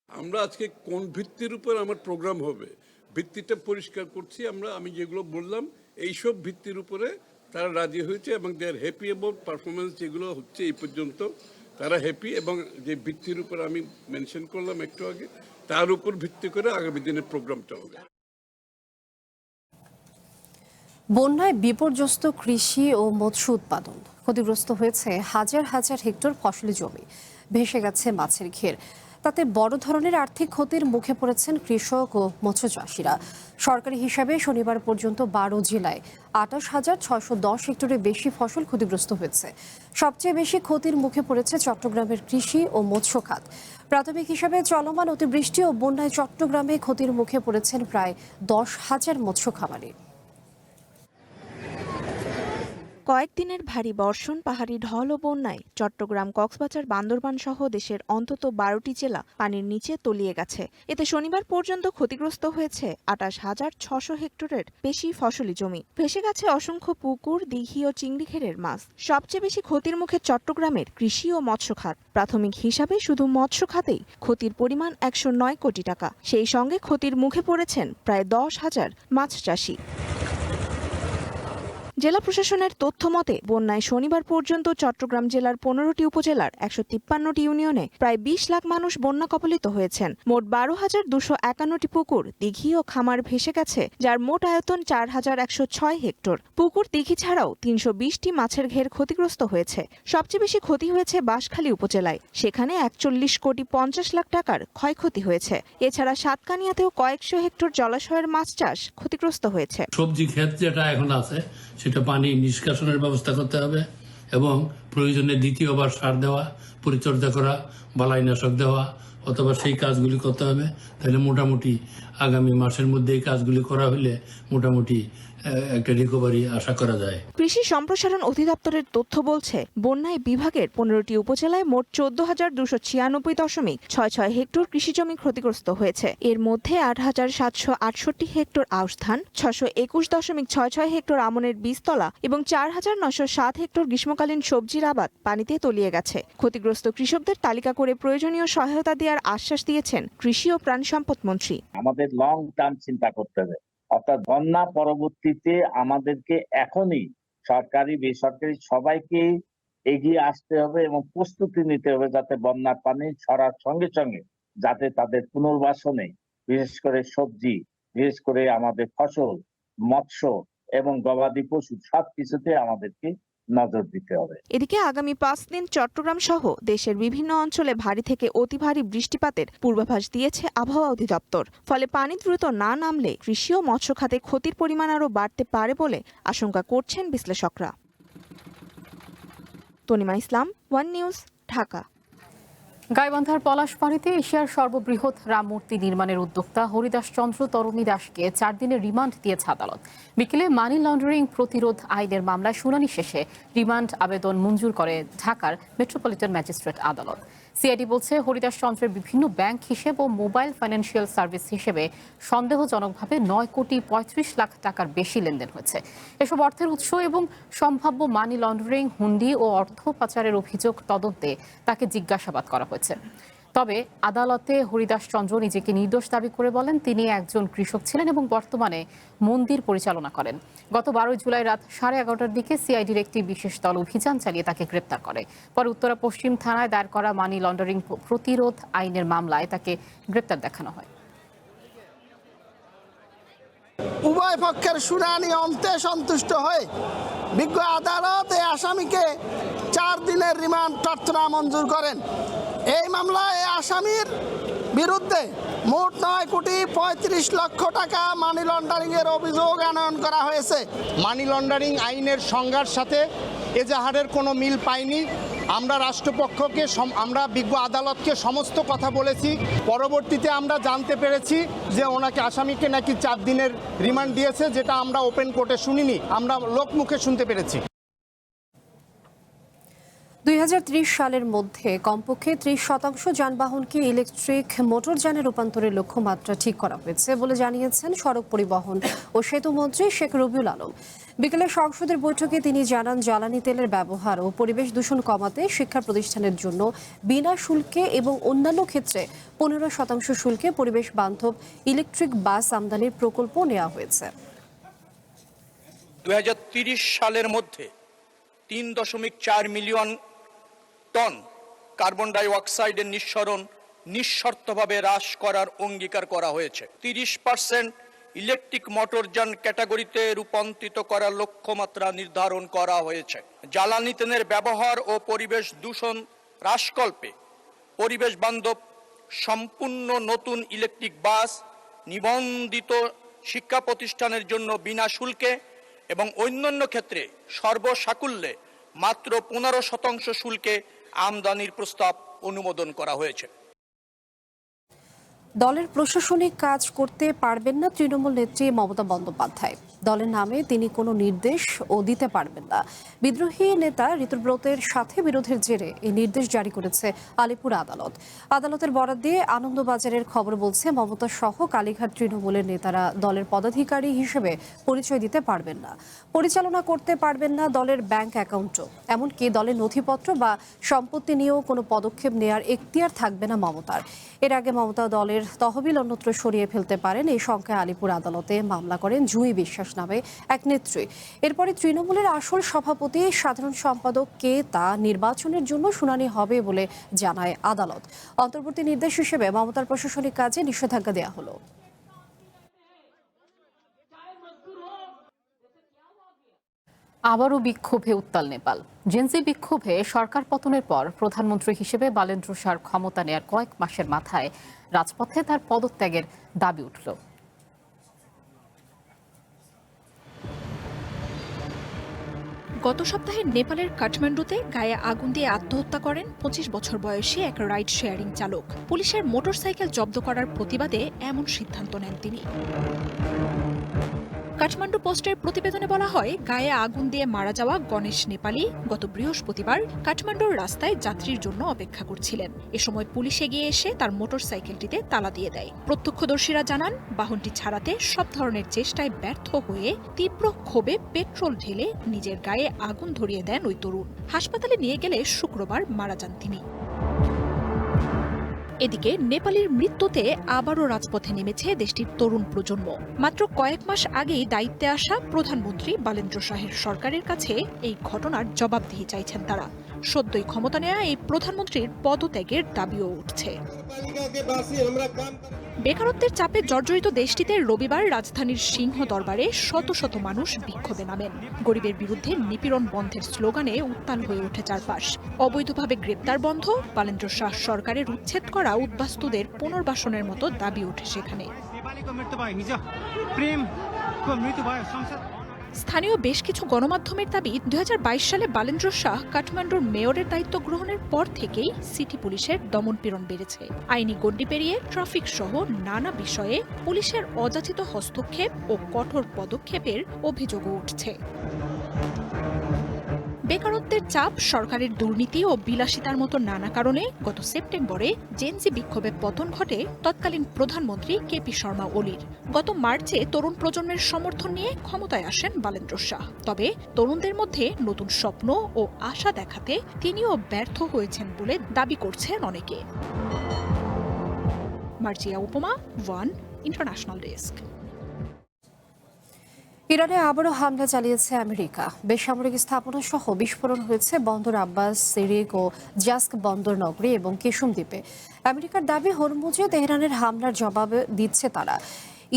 আমরা আজকে কোন ভিত্তির উপর আমার প্রোগ্রাম হবে, ভিত্তিটা পরিষ্কার করছি। আমি যেগুলো বললাম এইসব ভিত্তির উপরে তারা রাজি হয়েছে এবং দে আর হ্যাপি অ্যাবাউট পারফরমেন্স যেগুলো হচ্ছে এই পর্যন্ত, তারা হ্যাপি। এবং যে ভিত্তির উপর আমি মেনশন করলাম একটু আগে, তার উপর ভিত্তি করে আগামী দিনের প্রোগ্রামটা হবে। বন্যায় বিপর্যস্ত কৃষি ও মৎস্য উৎপাদন। ক্ষতিগ্রস্ত হয়েছে হাজার হাজার হেক্টর ফসলি জমি, ভেসে গেছে মাছের ঘের। তাতে বড় ধরনের আর্থিক ক্ষতির মুখে পড়েছেন কৃষক ও মৎস্য চাষিরা। সরকারি হিসাবে শনিবার পর্যন্ত 12 জেলায় 28,610 হেক্টরের বেশি ফসল ক্ষতিগ্রস্ত হয়েছে। সবচেয়ে বেশি ক্ষতির মুখে পড়েছে চট্টগ্রামের কৃষি ও মৎস্য খাত। প্রাথমিক হিসাবে চলমান অতিবৃষ্টি ও বন্যায় চট্টগ্রামে ক্ষতির মুখে পড়েছেন প্রায় 10,000 মৎস্য খামারি। কয়েকদিনের ভারী বর্ষণ, পাহাড়ি ঢল ও বন্যায় চট্টগ্রাম, কক্সবাজার, বান্দরবান সহ দেশের অন্তত 12টি জেলা পানির নিচে তলিয়ে গেছে। এতে শনিবার পর্যন্ত ক্ষতিগ্রস্ত হয়েছে 28,600 হেক্টরের বেশি ফসলি জমি। ভেসে গেছে অসংখ্য পুকুর, দিঘি ও চিংড়ি ঘেরের মাছ। সবচেয়ে বেশি ক্ষতির মুখে চট্টগ্রামের কৃষি ও মৎস্য খাত। প্রাথমিক হিসাবে শুধু মৎস্য খাতেই ক্ষতির পরিমাণ 109 কোটি টাকা। সেই সঙ্গে ক্ষতির মুখে পড়েছেন প্রায় 10,000 মাছ চাষি। জেলা প্রশাসনের তথ্য মতে বন্যায় শনিবার পর্যন্ত চট্টগ্রাম জেলার 15টি উপজেলার 153টি ইউনিয়নে প্রায় 20 লাখ মানুষ বন্যা কবলিত হয়েছেন। মোট 12,251টি পুকুর, দিঘি ও খামার ভেসে গেছে, যার মোট আয়তন 4,106 হেক্টর। পুকুর, দিঘি ছাড়াও 320টি মাছের ঘের ক্ষতিগ্রস্ত হয়েছে। সবচেয়ে বেশি ক্ষতি হয়েছে বাঁশখালী উপজেলায়। সেখানে 41 কোটি 50 লাখ টাকার ক্ষয়ক্ষতি হয়েছে। এছাড়া সাতকানিয়াতেও কয়েকশো হেক্টর জলাশয়ের মাছ চাষ ক্ষতিগ্রস্ত হয়েছে। সবজি ক্ষেত যেটা এখন আছে সেটা পানি নিষ্কাশনের ব্যবস্থা করতে হবে এবং প্রয়োজনে দ্বিতীয়বার সার দেওয়া, পরিচর্যা করা, বালাইনাশক দেওয়া অথবা সেই কাজগুলি করতে হবে। তাহলে মোটামুটি আগামী মাসের মধ্যে এই কাজগুলি করা হলে মোটামুটি একটা রিকভারি আশা করা যায়। কৃষি সম্প্রসারণ অধিদপ্তরের তথ্য বলছে, বন্যায় বিভাগের 15টি উপজেলায় মোট 14,296.66 হেক্টর কৃষিজমি ক্ষতিগ্রস্ত হয়েছে। এর মধ্যে 8,768 হেক্টর আউশ ধান, 621.66 হেক্টর আমনের বীজতলা এবং 4,907 হেক্টর গ্রীষ্মকালীন সবজির আবাদ পানিতে তলিয়ে গেছে। ক্ষতিগ্রস্ত কৃষকদের তালিকা করে প্রয়োজনীয় সহায়তা দেওয়ার আশ্বাস দিয়েছেন কৃষি ও প্রাণী সম্পদ মন্ত্রী। আমাদের লং টার্ম চিন্তা করতে হবে, অর্থাৎ বন্যা পরবর্তীতে আমাদেরকে এখনই সরকারি বেসরকারি সবাইকে এগিয়ে আসতে হবে এবং প্রস্তুতি নিতে হবে, যাতে বন্যার পানি ছড়ার সঙ্গে সঙ্গে যাতে তাদের পুনর্বাসনে, বিশেষ করে সবজি, বিশেষ করে আমাদের ফসল, মৎস্য এবং গবাদি পশু সবকিছুতে আমাদেরকে নজর দিতে হবে। এদিকে আগামী 5 দিন চট্টগ্রাম সহ দেশের বিভিন্ন অঞ্চলে ভারী থেকে অতি ভারী বৃষ্টিপাতের পূর্বাভাস দিয়েছে আবহাওয়া অধিদপ্তর। ফলে পানি দ্রুত না নামলে কৃষি ও মৎস্য খাতে ক্ষতির পরিমাণ আরও বাড়তে পারে বলে আশঙ্কা করছেন বিশ্লেষকরা। তনিমা ইসলাম, ওয়ান নিউজ, ঢাকা। গাইবান্ধার পলাশবাড়ীতে এশিয়ার সর্ববৃহৎ রাম মূর্তি নির্মাণের উদ্যোক্তা হরিদাস চন্দ্র তরণী দাসকে 4 দিনের রিমান্ড দিয়েছে আদালত। বিকেলে মানি লন্ডারিং প্রতিরোধ আইনের মামলায় শুনানি শেষে রিমান্ড আবেদন মঞ্জুর করে ঢাকার মেট্রোপলিটন ম্যাজিস্ট্রেট আদালত। সিআইডি বলছে হরিদাস চন্দ্রের বিভিন্ন ব্যাংক হিসেব ও মোবাইল ফাইন্যান্সিয়াল সার্ভিস হিসেবে সন্দেহজনকভাবে 9,35,00,000 টাকার বেশি লেনদেন হয়েছে। এসব অর্থের উৎস এবং সম্ভাব্য মানি লন্ডারিং, হুন্ডি ও অর্থ পাচারের অভিযোগ তদন্তে তাকে জিজ্ঞাসাবাদ করা হয়েছে। তবে আদালতে হরিদাস চন্দ্র নিজেকে নির্দোষ দাবি করে বলেন তিনি একজন কৃষক ছিলেন এবং বর্তমানে মন্দির পরিচালনা করেন। গত 12 জুলাই রাত 11:30টার দিকে সিআইডির একটি বিশেষ দল অভিযান চালিয়ে তাকে গ্রেপ্তার করে। পরে উত্তরা পশ্চিম থানায় দায়ের করা মানি লন্ডারিং প্রতিরোধ আইনের মামলায় তাকে গ্রেপ্তার দেখানো হয়। উভয় পক্ষের শুনানি অন্তে সন্তুষ্ট হয়ে বিজ্ঞ আদালত এই আসামিকে 4 দিনের রিমান্ড প্রার্থনা মঞ্জুর করেন। এই মামলায় এই আসামির বিরুদ্ধে মোট 9,35,00,000 টাকা মানি লন্ডারিং এর অভিযোগ আনয়ন করা হয়েছে। মানি লন্ডারিং আইনের সংজ্ঞার সাথে এজাহারের কোনো মিল পাইনি। আমরা রাষ্ট্রপক্ষকে আমরা বিজ্ঞ আদালতকে সমস্ত কথা বলেছি। পরবর্তীতে আমরা জানতে পেরেছি যে ওনাকে আসামিকে নাকি 4 দিনের রিমান্ড দিয়েছে, যেটা আমরা ওপেন কোর্টে শুনিনি, আমরা লোকমুখে শুনতে পেরেছি। 2030 সালের মধ্যে কমপক্ষে 30% যানবাহনকে ইলেকট্রিক মোটরযানে রূপান্তরের লক্ষ্যমাত্রা ঠিক করা হয়েছে বলে জানিয়েছেন সড়ক পরিবহন ও সেতু মন্ত্রী শেখ রবিউল আলম। বিকেলে সংসদের বৈঠকে তিনি জানান, জ্বালানি তেলের ব্যবহার ও পরিবেশ দূষণ কমাতে শিক্ষা প্রতিষ্ঠানের জন্য বিনা শুল্কে এবং অন্যান্য ক্ষেত্রে 15% শুল্কে পরিবেশ বান্ধব ইলেকট্রিক বাস আমদানির প্রকল্প নেওয়া হয়েছে। 2030 সালের মধ্যে 3.4 মিলিয়ন টন কার্বন ডাই অক্সাইডের নিঃসরণ নিঃশর্তভাবে হ্রাস করার অঙ্গীকার করা হয়েছে। 30% ইলেকট্রিক মোটরযান ক্যাটাগরিতে রূপান্তরিত করার লক্ষ্যমাত্রা নির্ধারণ করা হয়েছে। জ্বালানি তেলের ব্যবহার ও পরিবেশ দূষণ হ্রাসকল্পে পরিবেশ বান্ধব সম্পূর্ণ নতুন ইলেকট্রিক বাস নিবন্ধিত শিক্ষা প্রতিষ্ঠানের জন্য বিনা শুল্কে এবং অন্যান্য ক্ষেত্রে সর্বসাকুল্যে মাত্র 15% শুল্কে আমদানির প্রস্তাব অনুমোদন করা হয়েছে। দলের প্রশাসনিক কাজ করতে পারবেন না তৃণমূল নেত্রী মমতা বন্দ্যোপাধ্যায়। দলের নামে তিনি কোনো নির্দেশ ও দিতে পারবেন না। বিদ্রোহী নেতা ঋতুব্রতের সাথে বিরোধের জেরে এই নির্দেশ জারি করেছে আলিপুর আদালত। আদালতের বরাত দিয়ে আনন্দবাজারের খবর বলছে, মমতা সহ কালীঘাট তৃণমূলের নেতারা দলের পদাধিকারী হিসেবে পরিচয় দিতে পারবেন না, পরিচালনা করতে পারবেন না দলের ব্যাংক অ্যাকাউন্টও, এমনকি দলের নথিপত্র বা সম্পত্তি নিয়েও কোনো পদক্ষেপ নেয়ার এখতিয়ার থাকবে না মমতার। এর আগে মমতা দলের তহবিল অন্যত্র সরিয়ে ফেলতে পারেন এই শঙ্কায় আলিপুর আদালতে মামলা করেন জুঁই বিশ্বাস নামে এক নেত্রী। এরপরে তৃণমূলের আসল সভাপতি, সাধারণ সম্পাদক কে তা নির্বাচনের জন্য শুনানি হবে বলে জানায় আদালত। অন্তর্বর্তী নির্দেশ হিসেবে মমতার প্রশাসনিক কাজে নিষেধাজ্ঞা দেওয়া হলো। আবারও বিক্ষোভে উত্তাল নেপাল। জেনজি বিক্ষোভে সরকার পতনের পর প্রধানমন্ত্রী হিসেবে বালেন্দ্র শাহর ক্ষমতা নেয়ার কয়েক মাসের মাথায় রাজপথে তার পদত্যাগের দাবি উঠল। গত সপ্তাহে নেপালের কাঠমান্ডুতে গায়ে আগুন দিয়ে আত্মহত্যা করেন 25 বছর বয়সী এক রাইড শেয়ারিং চালক। পুলিশের মোটরসাইকেল জব্দ করার প্রতিবাদে এমন সিদ্ধান্ত নেন তিনি। কাঠমান্ডু পোস্টের প্রতিবেদনে বলা হয়, গায়ে আগুন দিয়ে মারা যাওয়া গণেশ নেপালি গত বৃহস্পতিবার কাঠমান্ডুর রাস্তায় যাত্রীর জন্য অপেক্ষা করছিলেন। এ সময় পুলিশ এগিয়ে এসে তার মোটরসাইকেলটিতে তালা দিয়ে দেয়। প্রত্যক্ষদর্শীরা জানান, বাহনটি ছাড়াতে সব ধরনের চেষ্টায় ব্যর্থ হয়ে তীব্র ক্ষোভে পেট্রোল ঢেলে নিজের গায়ে আগুন ধরিয়ে দেন ওই তরুণ। হাসপাতালে নিয়ে গেলে শুক্রবার মারা যান তিনি। এদিকে নেপালের মৃত্যুতে আবারও রাজপথে নেমেছে দেশটির তরুণ প্রজন্ম। মাত্র কয়েক মাস আগেই দায়িত্বে আসা প্রধানমন্ত্রী বালেন্দ্র শাহের সরকারের কাছে এই ঘটনার জবাবদিহি চাইছেন তারা। সদ্যই ক্ষমতা নেয়া এই প্রধানমন্ত্রীর পদত্যাগের দাবিও উঠছে। বেকারত্বের চাপে জর্জরিত দেশটিতে রবিবার রাজধানীর সিংহ দরবারে শত শত মানুষ বিক্ষোভে নামেন। গরিবের বিরুদ্ধে নিপীড়ন বন্ধের স্লোগানে উত্তাল হয়ে ওঠে চারপাশ। অবৈধভাবে গ্রেপ্তার বন্ধ, বালেন্দ্র শাহ সরকারের উচ্ছেদ করা উদ্বাস্তুদের পুনর্বাসনের মতো দাবি ওঠে সেখানে। স্থানীয় বেশ কিছু গণমাধ্যমের দাবি, 2022 সালে বালেন্দ্র শাহ কাঠমান্ডুর মেয়রের দায়িত্ব গ্রহণের পর থেকেই সিটি পুলিশের দমনপীড়ন বেড়েছে। আইনি গণ্ডি পেরিয়ে ট্রাফিক সহ নানা বিষয়ে পুলিশের অযাচিত হস্তক্ষেপ ও কঠোর পদক্ষেপের অভিযোগও উঠছে। বেকারত্বের চাপ, সরকারের দুর্নীতি ও বিলাসিতার মতো নানা কারণে গত সেপ্টেম্বরে জেনজি বিক্ষোভে পতন ঘটে তৎকালীন প্রধানমন্ত্রী কেপি শর্মা ওলির। গত মার্চে তরুণ প্রজন্মের সমর্থন নিয়ে ক্ষমতায় আসেন বালেন্দ্র শাহ। তবে তরুণদের মধ্যে নতুন স্বপ্ন ও আশা দেখাতে তিনিও ব্যর্থ হয়েছেন বলে দাবি করছেন অনেকে। মার্জিয়া উপমা, ওয়ান ইন্টারন্যাশনাল ডেস্ক। ইরানে আবারও হামলা চালিয়েছে আমেরিকা। বেসামরিক স্থাপনা সহ বিস্ফোরণ হয়েছে বন্দর আব্বাস, সিরিক ও জাস্ক বন্দর নগরী এবং কেশুম দ্বীপে। আমেরিকার দাবি, হরমুজে তেহরানের হামলার জবাব দিচ্ছে তারা।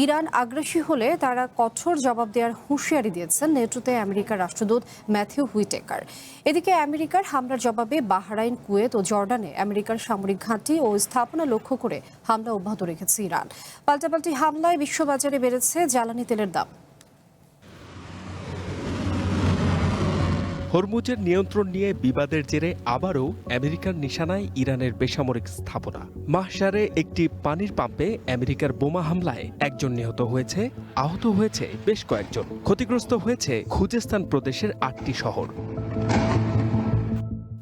ইরান আগ্রাসী হলে তারা কঠোর জবাব দেওয়ার হুঁশিয়ারি দিয়েছেন নেটোতে আমেরিকার রাষ্ট্রদূত ম্যাথিউ হুইটেকার। এদিকে আমেরিকার হামলার জবাবে বাহরাইন, কুয়েত ও জর্ডানে আমেরিকার সামরিক ঘাঁটি ও স্থাপনা লক্ষ্য করে হামলা অব্যাহত রেখেছে ইরান। পাল্টাপাল্টি হামলায় বিশ্ববাজারে বেড়েছে জ্বালানি তেলের দাম। হরমুজের নিয়ন্ত্রণ নিয়ে বিবাদের জেরে আবারও আমেরিকার নিশানায় ইরানের বেসামরিক স্থাপনা। মাহশারে একটি পানির পাম্পে আমেরিকার বোমা হামলায় একজন নিহত হয়েছে, আহত হয়েছে বেশ কয়েকজন। ক্ষতিগ্রস্ত হয়েছে খুজেস্তান প্রদেশের 8টি শহর।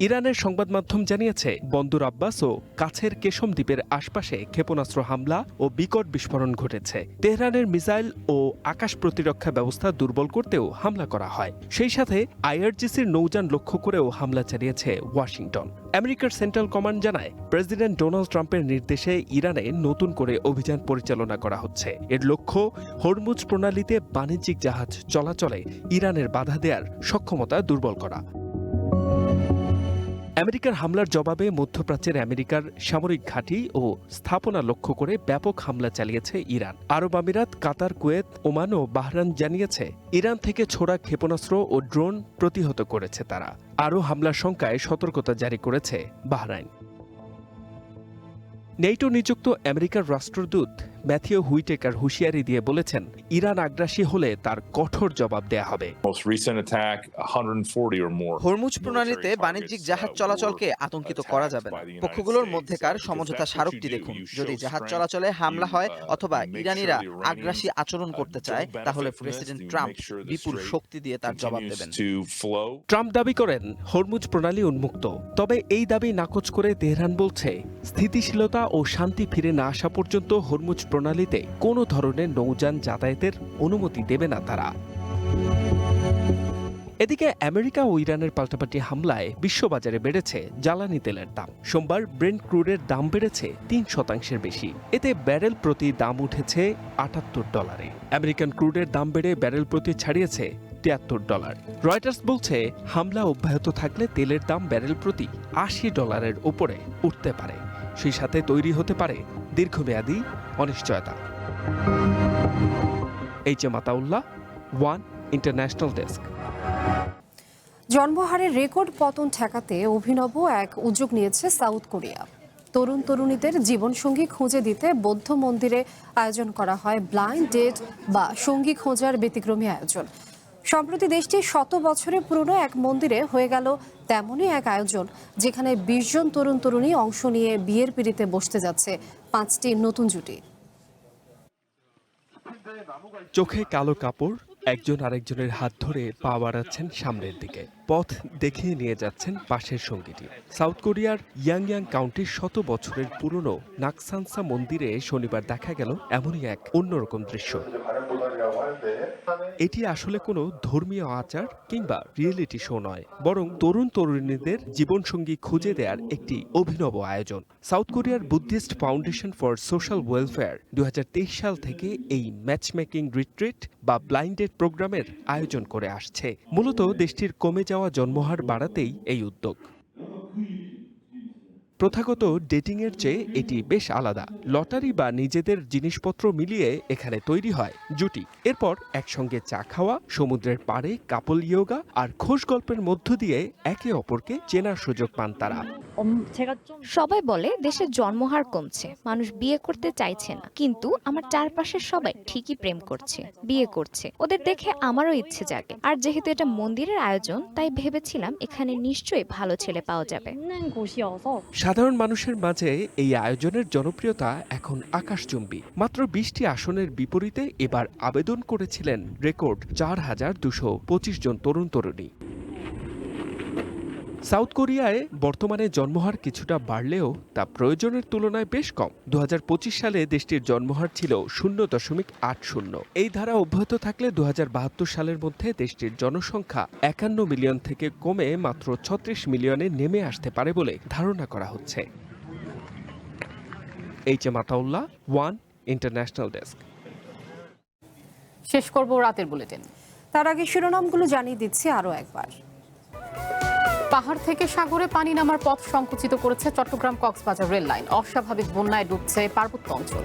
ইরানের সংবাদ মাধ্যম জানিয়েছে, বন্দর আব্বাস ও কাছের কেশম দ্বীপের আশপাশে ক্ষেপণাস্ত্র হামলা ও বিকট বিস্ফোরণ ঘটেছে। তেহরানের মিসাইল ও আকাশ প্রতিরক্ষা ব্যবস্থা দুর্বল করতেও হামলা করা হয়। সেই সাথে আইআরজিসির নৌযান লক্ষ্য করেও হামলা চালিয়েছে ওয়াশিংটন। আমেরিকার সেন্ট্রাল কমান্ড জানায়, প্রেসিডেন্ট ডোনাল্ড ট্রাম্পের নির্দেশে ইরানে নতুন করে অভিযান পরিচালনা করা হচ্ছে। এর লক্ষ্য হরমুজ প্রণালীতে বাণিজ্যিক জাহাজ চলাচলে ইরানের বাধা দেওয়ার সক্ষমতা দুর্বল করা। আমেরিকার হামলার জবাবে মধ্যপ্রাচ্যের আমেরিকার সামরিক ঘাঁটি ও স্থাপনা লক্ষ্য করে ব্যাপক হামলা চালিয়েছে ইরান। আরব আমিরাত, কাতার, কুয়েত, ওমান ও বাহরাইন জানিয়েছে, ইরান থেকে ছোড়া ক্ষেপণাস্ত্র ও ড্রোন প্রতিহত করেছে তারা। আরও হামলার শঙ্কায় সতর্কতা জারি করেছে বাহরাইন। নেটো নিযুক্ত আমেরিকার রাষ্ট্রদূত ম্যাথিউ হুইটেকার হুঁশিয়ারি দিয়ে বলেছেন, ইরান আগ্রাসী হলে তার কঠোর জবাব দেয়া হবে। হরমুজ প্রণালীতে বাণিজ্যিক জাহাজ চলাচলকে আতঙ্কিত করা যাবে না। পক্ষগুলোর মধ্যেকার সমঝোতা স্মারকটি দেখুন। যদি জাহাজ চলাচলে হামলা হয় অথবা ইরানিরা আগ্রাসী আচরণ করতে চায়, তাহলে প্রেসিডেন্ট ট্রাম্প বিপুল শক্তি দিয়ে তার জবাব দেবেন। ট্রাম্প দাবি করেন, হরমুজ প্রণালী উন্মুক্ত। তবে এই দাবি নাকচ করে তেহরান বলছে, স্থিতিশীলতা ও শান্তি ফিরে না আসা পর্যন্ত হরমুজ প্রণালীতে কোনো ধরনের নৌযান যাতায়াতের অনুমতি দেবে না তারা। এদিকে আমেরিকা ও ইরানের পাল্টাপাল্টি হামলায় বিশ্ববাজারে বেড়েছে জ্বালানি তেলের দাম। সোমবার ব্রেন্ট ক্রুডের দাম বেড়েছে 3% বেশি। এতে ব্যারেল প্রতি দাম উঠেছে $78। আমেরিকান ক্রুডের দাম বেড়ে ব্যারেল প্রতি ছাড়িয়েছে $73। রয়টার্স বলছে, হামলা অব্যাহত থাকলে তেলের দাম ব্যারেল প্রতি $80 উপরে উঠতে পারে। সেই সাথে তৈরি হতে পারে দীর্ঘমেয়াদী অনিশ্চয়তা। H M. Ataullah, One international desk. জন্মহারের রেকর্ড পতন ঠেকাতে অভিনব এক উদ্যোগ নিয়েছে সাউথ কোরিয়া। তরুণ তরুণীদের জীবনসঙ্গী খুঁজে দিতে বৌদ্ধ মন্দিরে আয়োজন করা হয় ব্লাইন্ড ডেট বা সঙ্গী খোঁজার ব্যতিক্রমী আয়োজন। সম্প্রতি দেশটির 100 বছরের পুরনো এক মন্দিরে হয়ে গেল তেমনই এক আয়োজন, যেখানে 20 জন তরুণ তরুণী অংশ নিয়ে বিয়ের পিঁড়িতে বসতে যাচ্ছে 5টি নতুন জুটি। চোখে কালো কাপড়, একজন আরেকজনের হাত ধরে পা বাড়াচ্ছেন সামনের দিকে। পথ দেখিয়ে নিয়ে যাচ্ছেন পাশের সঙ্গীটি। সাউথ কোরিয়ার ইয়াংয়াং কাউন্টির 100 বছরের পুরনো নাকসানসা মন্দিরে শনিবার দেখা গেল এমনই এক অন্যরকম দৃশ্য। এটি আসলে কোনো ধর্মীয় আচার কিংবা রিয়েলিটি শো নয়, বরং তরুণ তরুণীদের জীবনসঙ্গী খুঁজে দেওয়ার একটি অভিনব আয়োজন। সাউথ কোরিয়ার Buddhist foundation for social welfare 2023 সাল থেকে এই ম্যাচমেকিং রিট্রিট বা ব্লাইন্ডেড প্রোগ্রামের আয়োজন করে আসছে। মূলত দেশটির কমে যাওয়া জন্মহার বাড়াতেই এই উদ্যোগ। প্রথাগত ডেটিংয়ের চেয়ে এটি বেশ আলাদা। লটারি বা নিজেদের জিনিসপত্র মিলিয়ে এখানে তৈরি হয় জুটি। এরপর একসঙ্গে চা খাওয়া, সমুদ্রের পাড়ে কাপল ইয়োগা আর খোশ গল্পের মধ্য দিয়ে একে অপরকে চেনার সুযোগ পান তারা। সবাই বলে দেশের জন্মহার কমছে, মানুষ বিয়ে করতে চাইছে না, কিন্তু আমার চারপাশের সবাই ঠিকই প্রেম করছে, বিয়ে করছে। ওদের দেখে আমারও ইচ্ছে জাগে। আর যেহেতু এটা মন্দিরের আয়োজন, তাই ভেবেছিলাম এখানে নিশ্চয়ই ভালো ছেলে পাওয়া যাবে। সাধারণ মানুষের মাঝে এই আয়োজনের জনপ্রিয়তা এখন আকাশচুম্বী। মাত্র 20টি আসনের বিপরীতে এবার আবেদন করেছিলেন রেকর্ড 4225 জন তরুণ তরুণী। সাউথ কোরিয়ায় বর্তমানে জন্মহার কিছুটা বাড়লেও তা প্রয়োজনের তুলনায় বেশ কম। 2025 সালে দেশটির জন্মহার ছিল 0.80। এই ধারা অব্যাহত থাকলে 2072 সালের মধ্যে দেশটির জনসংখ্যা 51 মিলিয়ন থেকে কমে মাত্র 36 মিলিয়নে নেমে আসতে পারে বলে ধারণা করা হচ্ছে। HM. Ataullah, One international desk. শেষ করব রাতের বুলেটিন। তার আগে শিরোনামগুলো জানিয়ে দিচ্ছি আরও একবার। পাহাড় থেকে সাগরে পানি নামার পথ সংকুচিত করেছে চট্টগ্রাম কক্সবাজার রেল লাইন। অস্বাভাবিক বন্যায় ডুবছে পার্বত্য অঞ্চল।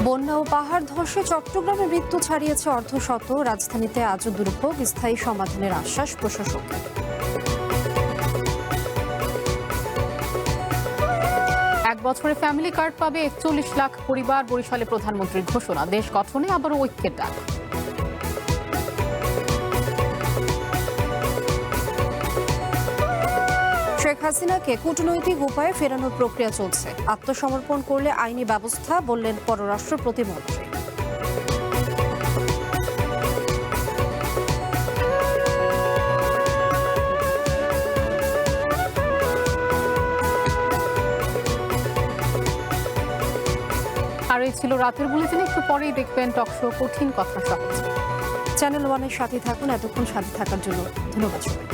বন্যা ও পাহাড় ধসে চট্টগ্রামে মৃত্যু ছাড়িয়েছে অর্ধশত। রাজধানীতে আজও দুর্ভোগ, স্থায়ী সমাধানের আশ্বাস প্রশাসকের। এক বছরে ফ্যামিলি কার্ড পাবে 41 লাখ পরিবার। বরিশালে প্রধানমন্ত্রীর ঘোষণা, দেশ গঠনে আবারও ঐক্যের ডাক। শেখ হাসিনাকে কূটনৈতিক উপায়ে ফেরানোর প্রক্রিয়া চলছে। আত্মসমর্পণ করলে আইনি ব্যবস্থা, বললেন পররাষ্ট্র প্রতিমন্ত্রী। আর এই ছিল রাতের বুলেটিনে। একটু পরেই দেখবেন টকশো কঠিন কথা সহজ। চ্যানেল ওয়ানের সাথে থাকুন। এতক্ষণ সাথে থাকার জন্য ধন্যবাদ।